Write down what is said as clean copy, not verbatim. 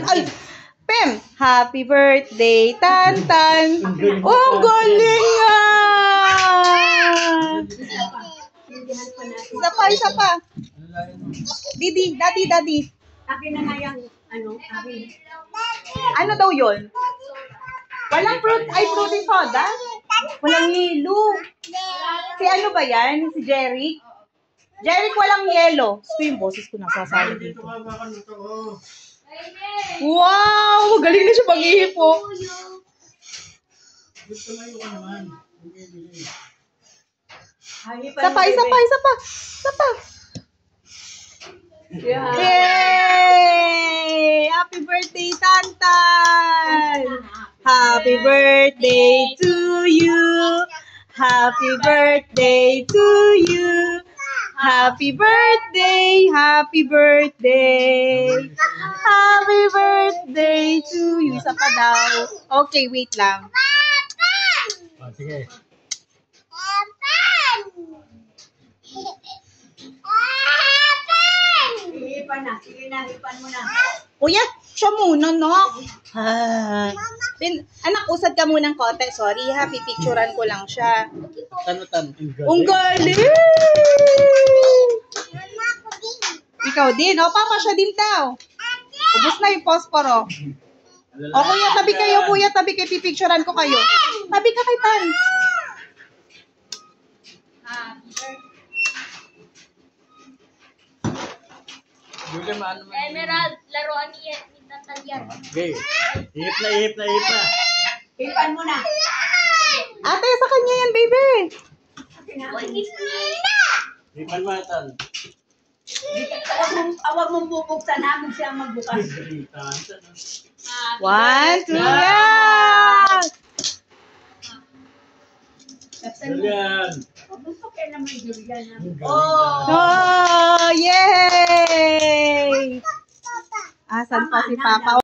Tan. Ay, Pem! Happy birthday, Tan. Oh, galing nga! Isa pa. Daddy. Akin na nga yung, akin. Ano daw yun? Walang fruit, fruity soda? Walang yelo. Si ano ba yan? Si Jeric? Jeric, walang yelo. Gusto yung boses ko nasasali dito. Wow! Galing na siya pag-ihipo. Isa pa. Yeah. Yay! Happy birthday, Tantan! Happy birthday to you. Happy birthday to you. Happy birthday. Happy birthday. Happy birthday to you. Isa pa daw. Okay, wait lang. Sige. Hihipan na. Sige na, hipan mo na. Kuya, siya muna, no? Anak, usad ka munang konti. Sorry, ha. Pipicturan ko lang siya. Tan. Ang galing! Ikaw din. O, papa, siya din daw. Ubus na yung posporo. O, kuya, tabi kayo. Pipicturan ko kayo. Tabi ka kay Tan. Emerald, laruan ni Natalia. Okay. Ihip na. Hipan mo na. Ate, sa kanya yan, baby. Hipan mo, Tan. Awag mong bubuksan. Hamog siyang magbukas. 1, 2, yan! Julian. Gusto kayo naman, Julian. Oh, yay! Asan pa si Papa?